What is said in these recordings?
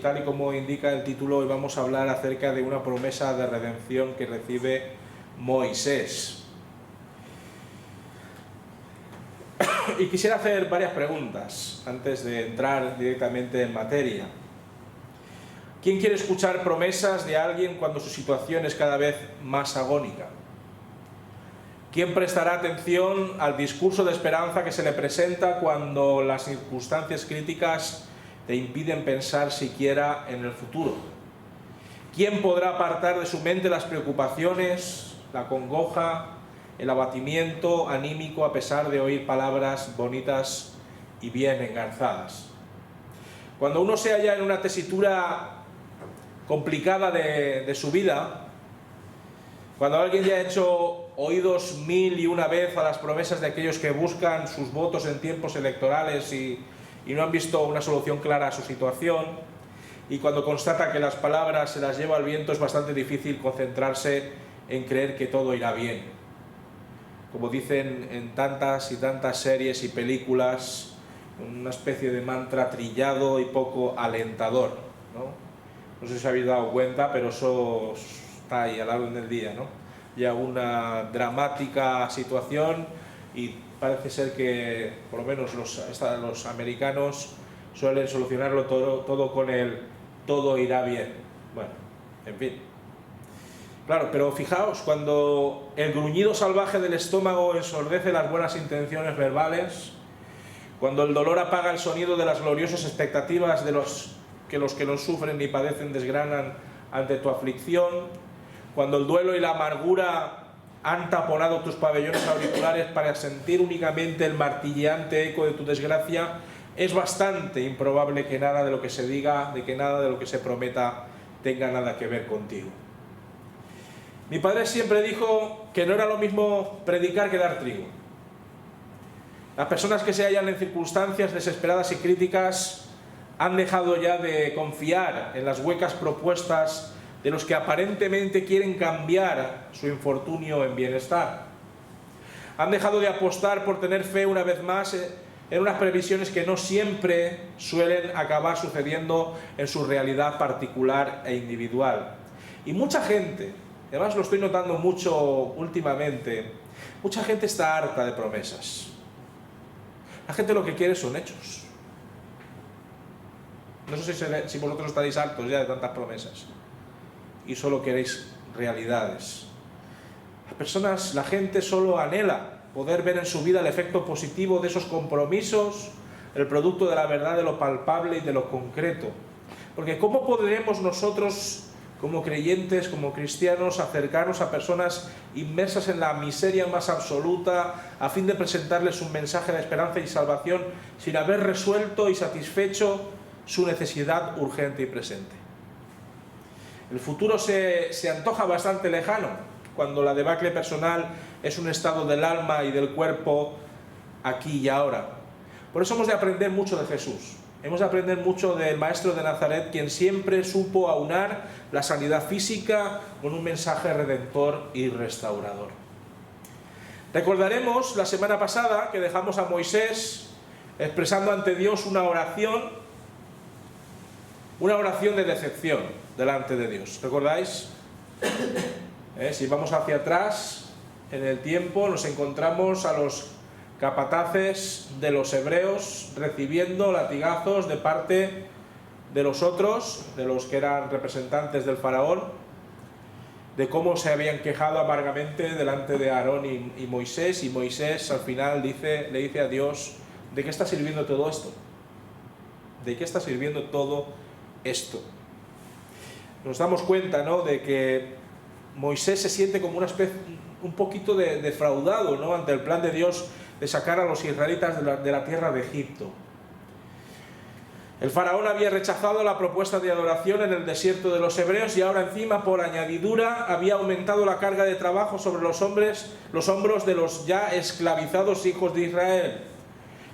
tal y como indica el título, hoy vamos a hablar acerca de una promesa de redención que recibe Moisés. Y quisiera hacer varias preguntas antes de entrar directamente en materia. ¿Quién quiere escuchar promesas de alguien cuando su situación es cada vez más agónica? ¿Quién prestará atención al discurso de esperanza que se le presenta cuando las circunstancias críticas te impiden pensar siquiera en el futuro? ¿Quién podrá apartar de su mente las preocupaciones, la congoja, el abatimiento anímico a pesar de oír palabras bonitas y bien engarzadas? Cuando uno se halla en una tesitura complicada de su vida, cuando alguien ya ha hecho oídos 1001 vez a las promesas de aquellos que buscan sus votos en tiempos electorales y no han visto una solución clara a su situación, y cuando constata que las palabras se las lleva el viento, es bastante difícil concentrarse en creer que todo irá bien. Como dicen en tantas y tantas series y películas, una especie de mantra trillado y poco alentador, ¿no? No sé si os habéis dado cuenta, pero eso está ahí a la orden del día, ¿no? Ya una dramática situación y parece ser que por lo menos los americanos suelen solucionarlo todo con el todo irá bien. Bueno, en fin. Claro, pero fijaos, cuando el gruñido salvaje del estómago ensordece las buenas intenciones verbales, cuando el dolor apaga el sonido de las gloriosas expectativas de los que no sufren ni padecen desgranan ante tu aflicción, cuando el duelo y la amargura han taponado tus pabellones auriculares para sentir únicamente el martilleante eco de tu desgracia, es bastante improbable que nada de lo que se diga, que nada de lo que se prometa tenga nada que ver contigo. Mi padre siempre dijo que no era lo mismo predicar que dar trigo. Las personas que se hallan en circunstancias desesperadas y críticas han dejado ya de confiar en las huecas propuestas de los que aparentemente quieren cambiar su infortunio en bienestar. Han dejado de apostar por tener fe una vez más en unas previsiones que no siempre suelen acabar sucediendo en su realidad particular e individual. Y mucha gente, además lo estoy notando mucho últimamente, mucha gente está harta de promesas. La gente lo que quiere son hechos. No sé si vosotros estaréis hartos ya de tantas promesas y solo queréis realidades. La gente solo anhela poder ver en su vida el efecto positivo de esos compromisos, el producto de la verdad, de lo palpable y de lo concreto. Porque ¿cómo podremos nosotros, como creyentes, como cristianos, acercarnos a personas inmersas en la miseria más absoluta a fin de presentarles un mensaje de esperanza y salvación sin haber resuelto y satisfecho su necesidad urgente y presente? El futuro se antoja bastante lejano, cuando la debacle personal es un estado del alma y del cuerpo aquí y ahora. Por eso hemos de aprender mucho de Jesús. Hemos de aprender mucho del Maestro de Nazaret, quien siempre supo aunar la sanidad física con un mensaje redentor y restaurador. Recordaremos la semana pasada que dejamos a Moisés expresando ante Dios una oración de decepción delante de Dios. ¿Recordáis? Si vamos hacia atrás en el tiempo, nos encontramos a los capataces de los hebreos recibiendo latigazos de parte de los otros, de los que eran representantes del faraón, de cómo se habían quejado amargamente delante de Aarón y Moisés, y Moisés al final le dice a Dios: ¿de qué está sirviendo todo esto? ¿De qué está sirviendo todo esto? Nos damos cuenta, ¿no?, de que Moisés se siente como una especie, un poquito defraudado, ¿no?, ante el plan de Dios de sacar a los israelitas de la tierra de Egipto. El faraón había rechazado la propuesta de adoración en el desierto de los hebreos y ahora encima, por añadidura, había aumentado la carga de trabajo sobre los hombros de los ya esclavizados hijos de Israel.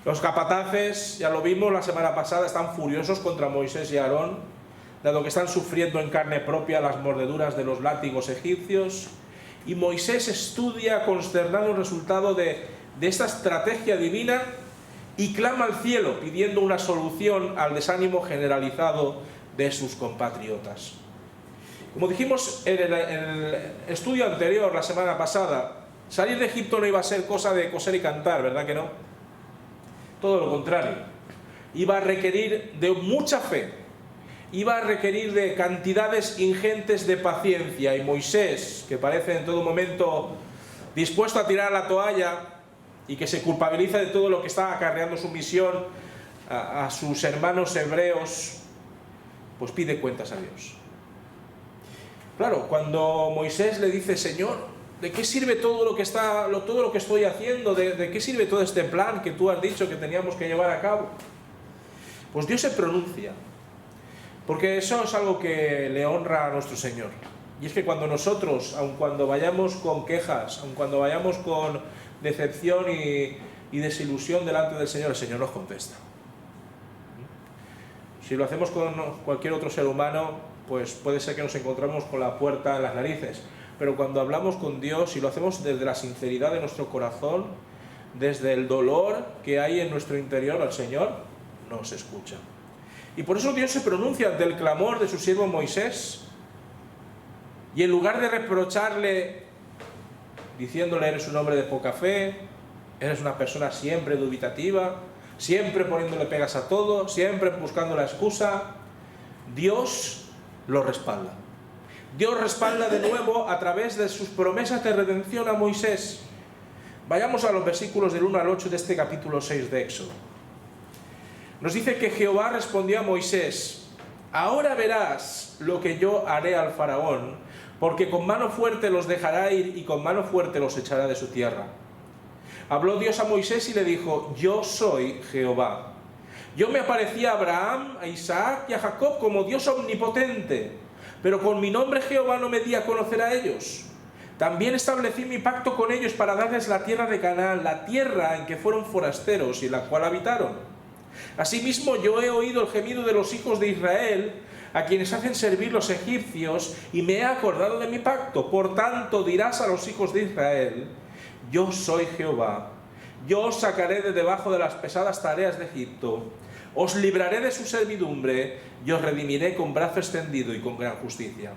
Los capataces, ya lo vimos la semana pasada, están furiosos contra Moisés y Aarón, dado que están sufriendo en carne propia las mordeduras de los látigos egipcios, y Moisés estudia consternado el resultado de esta estrategia divina y clama al cielo pidiendo una solución al desánimo generalizado de sus compatriotas. Como dijimos en el estudio anterior, la semana pasada, salir de Egipto no iba a ser cosa de coser y cantar, ¿verdad que no? Todo lo contrario. Iba a requerir de mucha fe, iba a requerir de cantidades ingentes de paciencia, y Moisés, que parece en todo momento dispuesto a tirar la toalla y que se culpabiliza de todo lo que está acarreando su misión a sus hermanos hebreos, pues pide cuentas a Dios. Claro, cuando Moisés le dice: Señor, ¿de qué sirve todo lo que estoy haciendo? ¿De qué sirve todo este plan que tú has dicho que teníamos que llevar a cabo? Pues Dios se pronuncia, porque eso es algo que le honra a nuestro Señor. Y es que cuando nosotros, aun cuando vayamos con quejas, aun cuando vayamos con decepción y desilusión delante del Señor, el Señor nos contesta. Si lo hacemos con cualquier otro ser humano, pues puede ser que nos encontremos con la puerta en las narices. Pero cuando hablamos con Dios y lo hacemos desde la sinceridad de nuestro corazón, desde el dolor que hay en nuestro interior, al Señor nos escucha. Y por eso Dios se pronuncia ante el clamor de su siervo Moisés, y en lugar de reprocharle diciéndole: eres un hombre de poca fe, eres una persona siempre dubitativa, siempre poniéndole pegas a todo, siempre buscando la excusa, Dios lo respalda. Dios respalda de nuevo a través de sus promesas de redención a Moisés. Vayamos a los versículos del 1 al 8 de este capítulo 6 de Éxodo. Nos dice que Jehová respondió a Moisés: ahora verás lo que yo haré al faraón, porque con mano fuerte los dejará ir y con mano fuerte los echará de su tierra. Habló Dios a Moisés y le dijo: yo soy Jehová. Yo me aparecí a Abraham, a Isaac y a Jacob como Dios omnipotente, pero con mi nombre Jehová no me di a conocer a ellos. También establecí mi pacto con ellos para darles la tierra de Canaán, la tierra en que fueron forasteros y en la cual habitaron. Asimismo yo he oído el gemido de los hijos de Israel, a quienes hacen servir los egipcios, y me he acordado de mi pacto. Por tanto dirás a los hijos de Israel: yo soy Jehová. Yo os sacaré de debajo de las pesadas tareas de Egipto, os libraré de su servidumbre y os redimiré con brazo extendido y con gran justicia.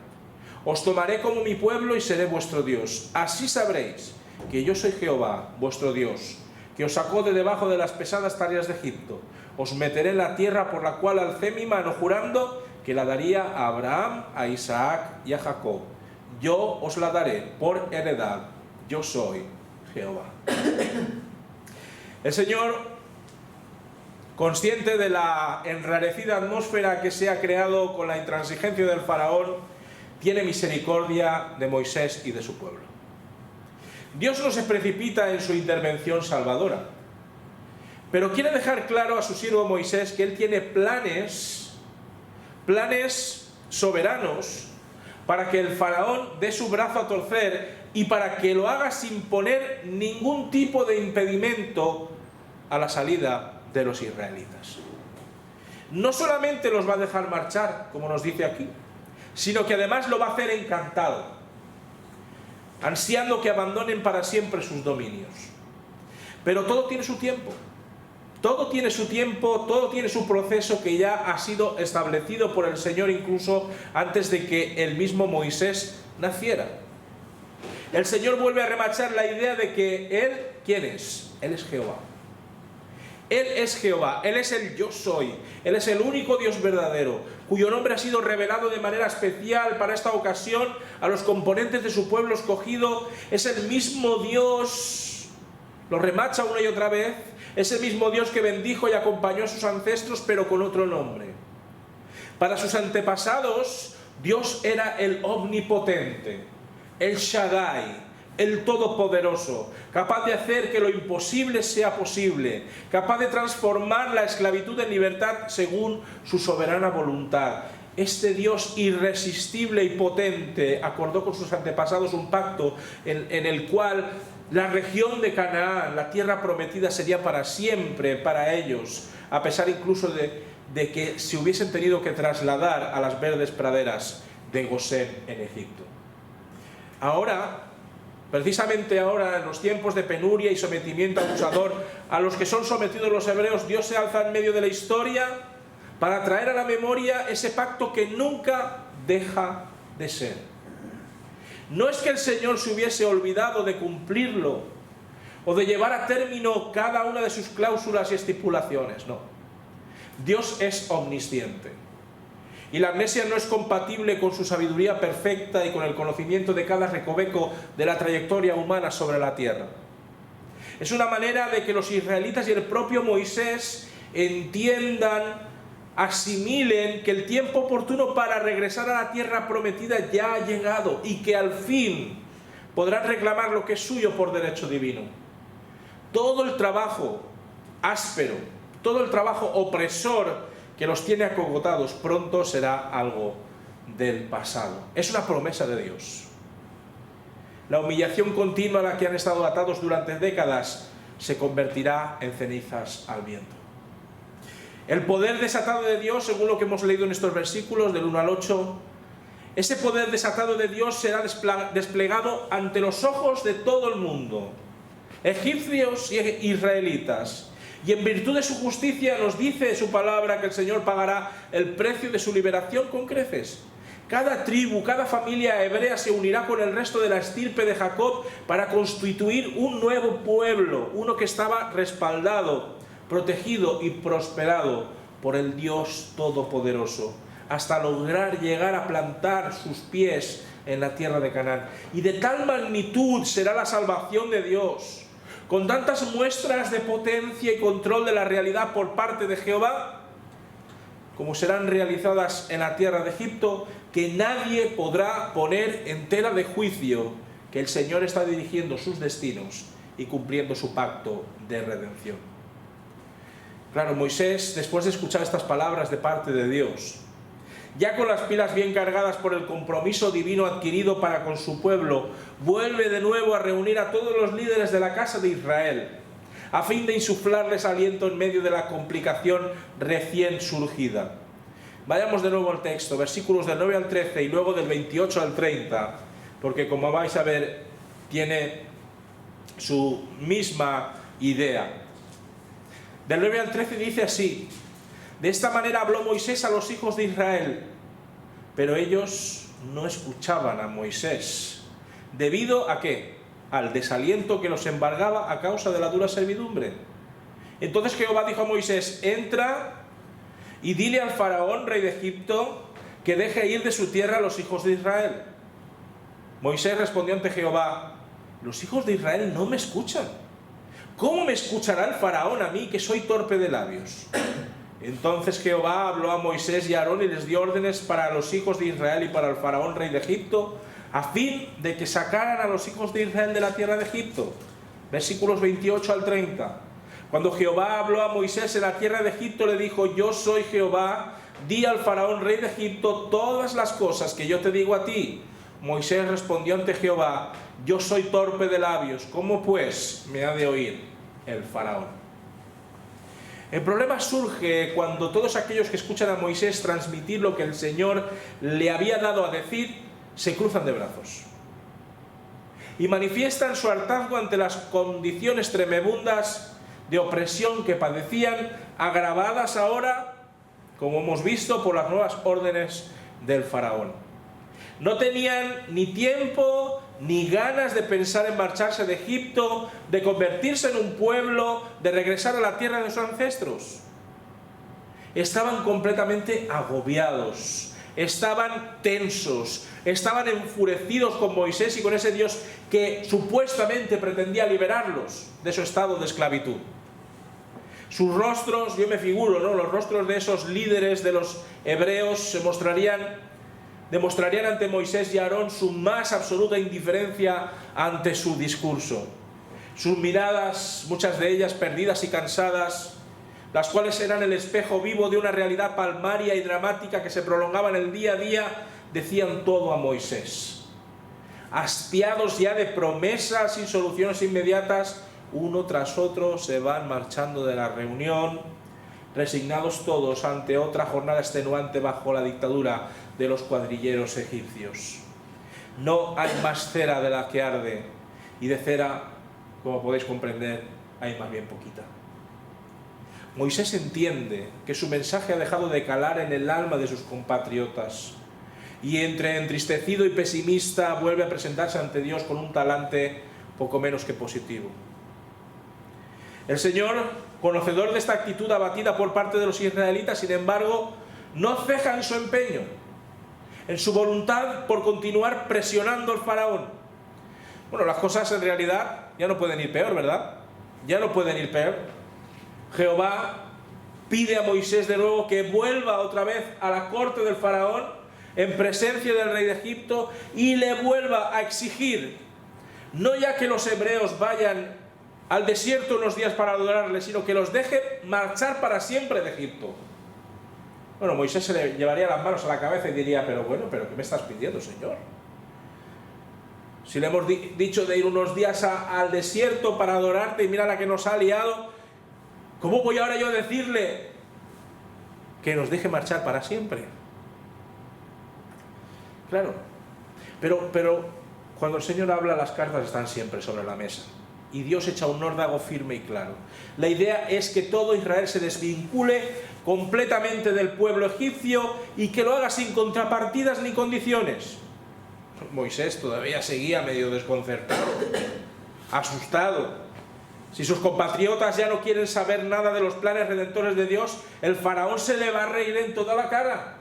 Os tomaré como mi pueblo y seré vuestro Dios. Así sabréis que yo soy Jehová, vuestro Dios, que os sacó de debajo de las pesadas tareas de Egipto. Os meteré en la tierra por la cual alcé mi mano, jurando que la daría a Abraham, a Isaac y a Jacob. Yo os la daré por heredad. Yo soy Jehová. El Señor, consciente de la enrarecida atmósfera que se ha creado con la intransigencia del faraón, tiene misericordia de Moisés y de su pueblo. Dios no se precipita en su intervención salvadora, pero quiere dejar claro a su siervo Moisés que él tiene planes soberanos para que el faraón dé su brazo a torcer y para que lo haga sin poner ningún tipo de impedimento a la salida de los israelitas. No solamente los va a dejar marchar, como nos dice aquí, sino que además lo va a hacer encantado, ansiando que abandonen para siempre sus dominios. Pero todo tiene su tiempo. Todo tiene su tiempo, todo tiene su proceso que ya ha sido establecido por el Señor incluso antes de que el mismo Moisés naciera. El Señor vuelve a remachar la idea de que Él, ¿quién es? Él es Jehová. Él es Jehová, Él es el yo soy, Él es el único Dios verdadero, cuyo nombre ha sido revelado de manera especial para esta ocasión a los componentes de su pueblo escogido. Es el mismo Dios, lo remacha una y otra vez, es el mismo Dios que bendijo y acompañó a sus ancestros, pero con otro nombre. Para sus antepasados, Dios era el omnipotente, el Shaddai, el Todopoderoso, capaz de hacer que lo imposible sea posible, capaz de transformar la esclavitud en libertad según su soberana voluntad. Este Dios irresistible y potente acordó con sus antepasados un pacto en el cual la región de Canaán, la tierra prometida, sería para siempre para ellos, a pesar incluso de que se hubiesen tenido que trasladar a las verdes praderas de Gosén en Egipto. Ahora, precisamente ahora, en los tiempos de penuria y sometimiento abusador a los que son sometidos los hebreos, Dios se alza en medio de la historia para traer a la memoria ese pacto que nunca deja de ser. No es que el Señor se hubiese olvidado de cumplirlo o de llevar a término cada una de sus cláusulas y estipulaciones, no. Dios es omnisciente. Y la amnesia no es compatible con su sabiduría perfecta y con el conocimiento de cada recoveco de la trayectoria humana sobre la tierra. Es una manera de que los israelitas y el propio Moisés entiendan, asimilen que el tiempo oportuno para regresar a la tierra prometida ya ha llegado y que al fin podrán reclamar lo que es suyo por derecho divino. Todo el trabajo áspero, todo el trabajo opresor que los tiene acogotados pronto será algo del pasado. Es una promesa de Dios. La humillación continua a la que han estado atados durante décadas se convertirá en cenizas al viento. El poder desatado de Dios, según lo que hemos leído en estos versículos del 1 al 8, ese poder desatado de Dios será desplegado ante los ojos de todo el mundo, egipcios y israelitas. Y en virtud de su justicia nos dice su palabra que el Señor pagará el precio de su liberación con creces. Cada tribu, cada familia hebrea se unirá con el resto de la estirpe de Jacob para constituir un nuevo pueblo, uno que estaba respaldado, protegido y prosperado por el Dios Todopoderoso, hasta lograr llegar a plantar sus pies en la tierra de Canaán. Y de tal magnitud será la salvación de Dios, con tantas muestras de potencia y control de la realidad por parte de Jehová, como serán realizadas en la tierra de Egipto, que nadie podrá poner en tela de juicio que el Señor está dirigiendo sus destinos y cumpliendo su pacto de redención. Claro, Moisés, después de escuchar estas palabras de parte de Dios, ya con las pilas bien cargadas por el compromiso divino adquirido para con su pueblo, vuelve de nuevo a reunir a todos los líderes de la casa de Israel, a fin de insuflarles aliento en medio de la complicación recién surgida. Vayamos de nuevo al texto, versículos del 9 al 13 y luego del 28 al 30, porque como vais a ver, tiene su misma idea. Del 9 al 13 dice así: de esta manera habló Moisés a los hijos de Israel, pero ellos no escuchaban a Moisés. ¿Debido a qué? Al desaliento que los embargaba a causa de la dura servidumbre. Entonces Jehová dijo a Moisés: entra y dile al faraón, rey de Egipto, que deje ir de su tierra a los hijos de Israel. Moisés respondió ante Jehová: los hijos de Israel no me escuchan. ¿Cómo me escuchará el faraón a mí, que soy torpe de labios? Entonces Jehová habló a Moisés y a Aarón y les dio órdenes para los hijos de Israel y para el faraón, rey de Egipto, a fin de que sacaran a los hijos de Israel de la tierra de Egipto. Versículos 28 al 30. Cuando Jehová habló a Moisés en la tierra de Egipto, le dijo: yo soy Jehová, di al faraón, rey de Egipto, todas las cosas que yo te digo a ti. Moisés respondió ante Jehová: yo soy torpe de labios, ¿cómo pues me ha de oír el faraón? El problema surge cuando todos aquellos que escuchan a Moisés transmitir lo que el Señor le había dado a decir, se cruzan de brazos y manifiestan su hartazgo ante las condiciones tremebundas de opresión que padecían, agravadas ahora, como hemos visto, por las nuevas órdenes del faraón. No tenían ni tiempo ni ganas de pensar en marcharse de Egipto, de convertirse en un pueblo, de regresar a la tierra de sus ancestros. Estaban completamente agobiados, estaban tensos, estaban enfurecidos con Moisés y con ese Dios que supuestamente pretendía liberarlos de su estado de esclavitud. Sus rostros, yo me figuro, ¿no?, los rostros de esos líderes de los hebreos demostrarían ante Moisés y Aarón su más absoluta indiferencia ante su discurso. Sus miradas, muchas de ellas perdidas y cansadas, las cuales eran el espejo vivo de una realidad palmaria y dramática que se prolongaba en el día a día, decían todo a Moisés. Hastiados ya de promesas y soluciones inmediatas, uno tras otro se van marchando de la reunión, resignados todos ante otra jornada extenuante bajo la dictadura de los cuadrilleros egipcios. No hay más cera de la que arde, y de cera, como podéis comprender, hay más bien poquita. Moisés entiende que su mensaje ha dejado de calar en el alma de sus compatriotas y entre entristecido y pesimista vuelve a presentarse ante Dios con un talante poco menos que positivo. El Señor, conocedor de esta actitud abatida por parte de los israelitas, sin embargo, no ceja en su empeño, en su voluntad por continuar presionando al faraón. Bueno, las cosas en realidad ya no pueden ir peor, ¿verdad? Ya no pueden ir peor. Jehová pide a Moisés de nuevo que vuelva otra vez a la corte del faraón en presencia del rey de Egipto y le vuelva a exigir, no ya que los hebreos vayan al desierto unos días para adorarle, sino que los deje marchar para siempre de Egipto. Bueno, Moisés se le llevaría las manos a la cabeza y diría, pero ¿qué me estás pidiendo, Señor? Si le hemos dicho de ir unos días al desierto para adorarte y mira la que nos ha liado, ¿cómo voy ahora yo a decirle que nos deje marchar para siempre? Claro, pero cuando el Señor habla, las cartas están siempre sobre la mesa. Y Dios echa un órdago firme y claro. La idea es que todo Israel se desvincule completamente del pueblo egipcio y que lo haga sin contrapartidas ni condiciones. Moisés todavía seguía medio desconcertado, asustado. Si sus compatriotas ya no quieren saber nada de los planes redentores de Dios, el faraón se le va a reír en toda la cara.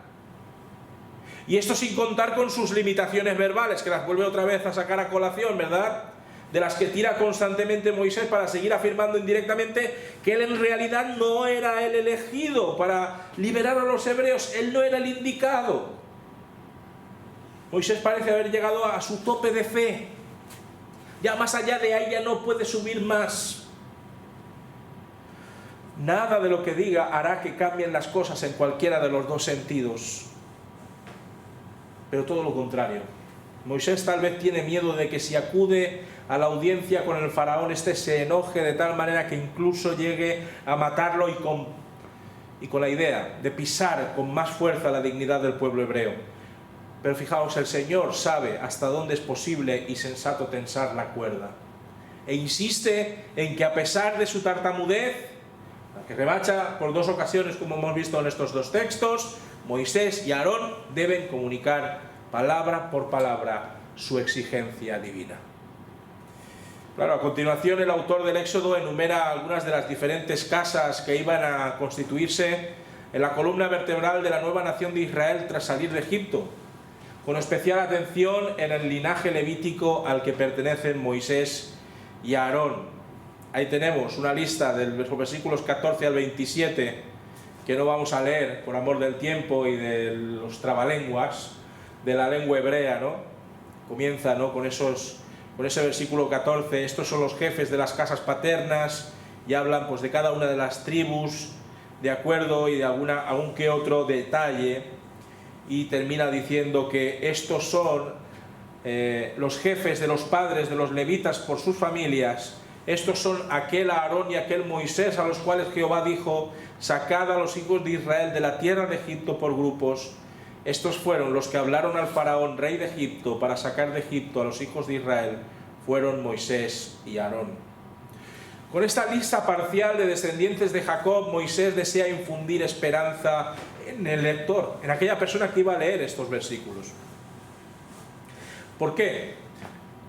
Y esto sin contar con sus limitaciones verbales, que las vuelve otra vez a sacar a colación, ¿verdad? De las que tira constantemente Moisés para seguir afirmando indirectamente que él en realidad no era el elegido para liberar a los hebreos, él no era el indicado. Moisés parece haber llegado a su tope de fe. Ya más allá de ahí ya no puede subir más. Nada de lo que diga hará que cambien las cosas en cualquiera de los dos sentidos. Pero todo lo contrario. Moisés tal vez tiene miedo de que si acude a la audiencia con el faraón, este se enoje de tal manera que incluso llegue a matarlo y con la idea de pisar con más fuerza la dignidad del pueblo hebreo. Pero fijaos, el Señor sabe hasta dónde es posible y sensato tensar la cuerda. E insiste en que a pesar de su tartamudez, la que rebacha por dos ocasiones como hemos visto en estos dos textos, Moisés y Aarón deben comunicar palabra por palabra su exigencia divina. Claro, a continuación el autor del Éxodo enumera algunas de las diferentes casas que iban a constituirse en la columna vertebral de la nueva nación de Israel tras salir de Egipto, con especial atención en el linaje levítico al que pertenecen Moisés y Aarón. Ahí tenemos una lista de los versículos 14 al 27, que no vamos a leer por amor del tiempo y de los trabalenguas de la lengua hebrea, ¿no? Comienza, ¿no?, con ese versículo 14, estos son los jefes de las casas paternas, y hablan pues de cada una de las tribus, de acuerdo, y de algún que otro detalle, y termina diciendo que estos son los jefes de los padres de los levitas por sus familias, estos son aquel Aarón y aquel Moisés a los cuales Jehová dijo, sacad a los hijos de Israel de la tierra de Egipto por grupos. Estos fueron los que hablaron al faraón, rey de Egipto, para sacar de Egipto a los hijos de Israel, fueron Moisés y Aarón. Con esta lista parcial de descendientes de Jacob, Moisés desea infundir esperanza en el lector, en aquella persona que iba a leer estos versículos. ¿Por qué?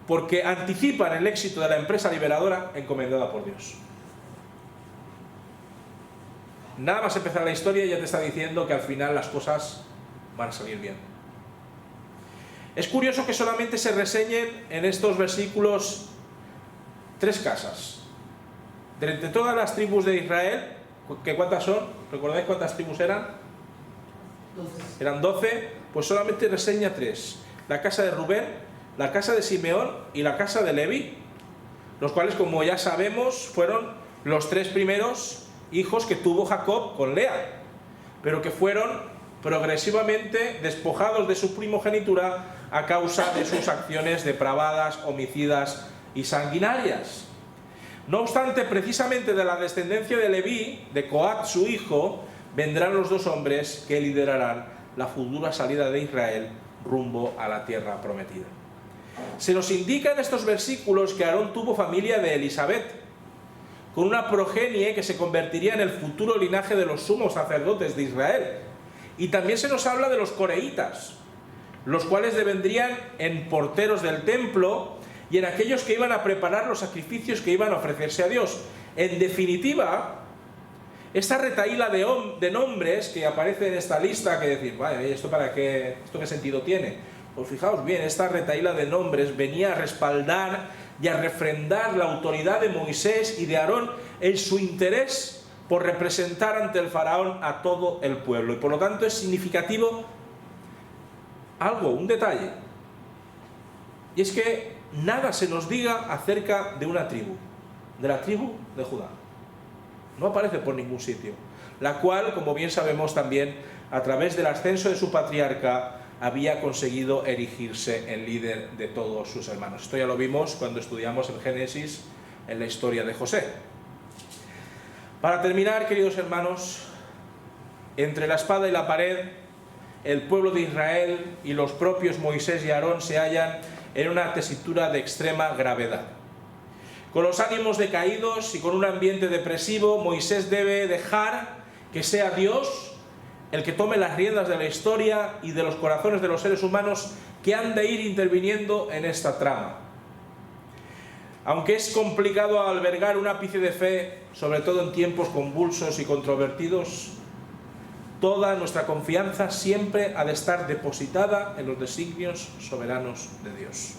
Porque anticipan el éxito de la empresa liberadora encomendada por Dios. Nada más empezar la historia ya te está diciendo que al final las cosas van a salir bien. Es curioso que solamente se reseñen en estos versículos 3 casas. De entre todas las tribus de Israel, ¿que cuántas son? ¿Recordáis cuántas tribus eran? 12. Eran 12, pues solamente reseña 3. La casa de Rubén, la casa de Simeón y la casa de Leví, los cuales, como ya sabemos, fueron los 3 primeros hijos que tuvo Jacob con Lea, pero que fueron progresivamente despojados de su primogenitura a causa de sus acciones depravadas, homicidas y sanguinarias. No obstante, precisamente de la descendencia de Leví, de Coat su hijo, vendrán los 2 hombres que liderarán la futura salida de Israel rumbo a la tierra prometida. Se nos indica en estos versículos que Aarón tuvo familia de Elisabet, con una progenie que se convertiría en el futuro linaje de los sumos sacerdotes de Israel. Y también se nos habla de los coreitas, los cuales devendrían en porteros del templo y en aquellos que iban a preparar los sacrificios que iban a ofrecerse a Dios. En definitiva, esta retahíla de nombres que aparece en esta lista, que decir, vale, ¿esto para qué? ¿Esto qué sentido tiene? Pues fijaos bien, esta retahíla de nombres venía a respaldar y a refrendar la autoridad de Moisés y de Aarón en su interés por representar ante el faraón a todo el pueblo. Y por lo tanto es significativo algo, un detalle. Y es que nada se nos diga acerca de una tribu, de la tribu de Judá. No aparece por ningún sitio, la cual, como bien sabemos también, a través del ascenso de su patriarca, había conseguido erigirse en líder de todos sus hermanos. Esto ya lo vimos cuando estudiamos el Génesis en la historia de José. Para terminar, queridos hermanos, entre la espada y la pared, el pueblo de Israel y los propios Moisés y Aarón se hallan en una tesitura de extrema gravedad. Con los ánimos decaídos y con un ambiente depresivo, Moisés debe dejar que sea Dios el que tome las riendas de la historia y de los corazones de los seres humanos que han de ir interviniendo en esta trama. Aunque es complicado albergar un ápice de fe, sobre todo en tiempos convulsos y controvertidos, toda nuestra confianza siempre ha de estar depositada en los designios soberanos de Dios.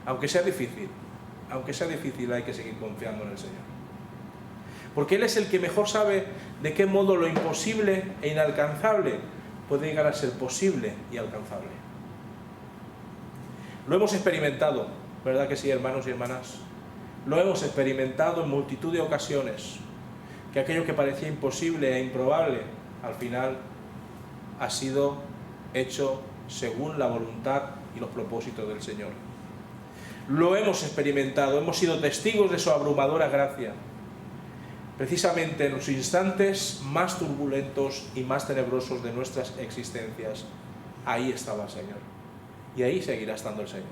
Aunque sea difícil hay que seguir confiando en el Señor. Porque Él es el que mejor sabe de qué modo lo imposible e inalcanzable puede llegar a ser posible y alcanzable. Lo hemos experimentado, ¿verdad que sí, hermanos y hermanas? Lo hemos experimentado en multitud de ocasiones, que aquello que parecía imposible e improbable, al final ha sido hecho según la voluntad y los propósitos del Señor. Lo hemos experimentado, hemos sido testigos de su abrumadora gracia. Precisamente en los instantes más turbulentos y más tenebrosos de nuestras existencias, ahí estaba el Señor. Y ahí seguirá estando el Señor.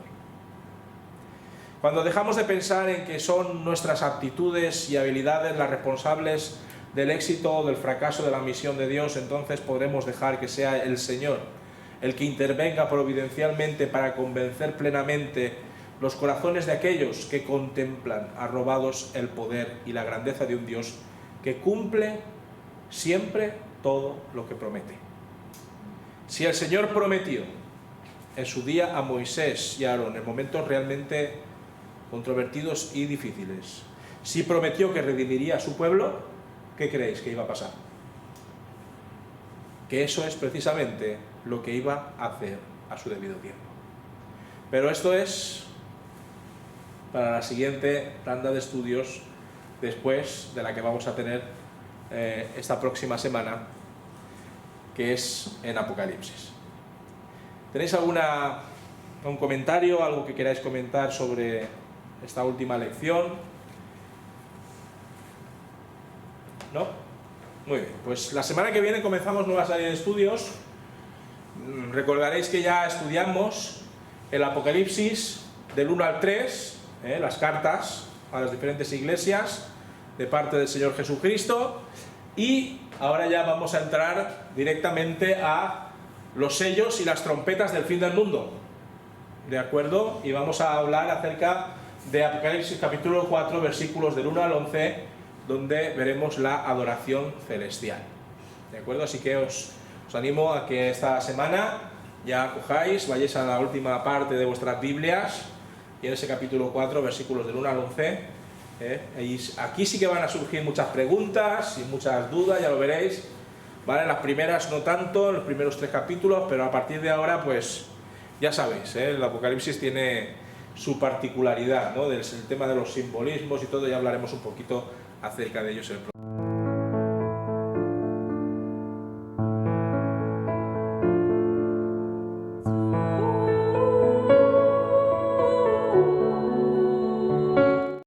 Cuando dejamos de pensar en que son nuestras aptitudes y habilidades las responsables del éxito o del fracaso de la misión de Dios, entonces podremos dejar que sea el Señor el que intervenga providencialmente para convencer plenamente los corazones de aquellos que contemplan arrobados el poder y la grandeza de un Dios que cumple siempre todo lo que promete. Si el Señor prometió en su día a Moisés y a Aarón en momentos realmente controvertidos y difíciles, si prometió que redimiría a su pueblo, ¿qué creéis que iba a pasar? Que eso es precisamente lo que iba a hacer a su debido tiempo. Pero esto es para la siguiente tanda de estudios, después de la que vamos a tener esta próxima semana, que es en Apocalipsis. ¿Tenéis algún comentario, algo que queráis comentar sobre esta última lección? ¿No? Muy bien, pues la semana que viene comenzamos nueva serie de estudios. Recordaréis que ya estudiamos el Apocalipsis del 1 al 3, las cartas a las diferentes iglesias de parte del Señor Jesucristo, y ahora ya vamos a entrar directamente a los sellos y las trompetas del fin del mundo, ¿de acuerdo? Y vamos a hablar acerca de Apocalipsis capítulo 4, versículos del 1 al 11, donde veremos la adoración celestial, ¿de acuerdo? Así que os animo a que esta semana ya cojáis, vayáis a la última parte de vuestras Biblias, y en ese capítulo 4, versículos del 1 al 11, aquí sí que van a surgir muchas preguntas y muchas dudas, ya lo veréis, ¿vale? Las primeras no tanto, en los primeros 3 capítulos, pero a partir de ahora, pues, ya sabéis, el Apocalipsis tiene su particularidad, ¿no? Del tema de los simbolismos y todo, ya hablaremos un poquito acerca de ellos el próximo.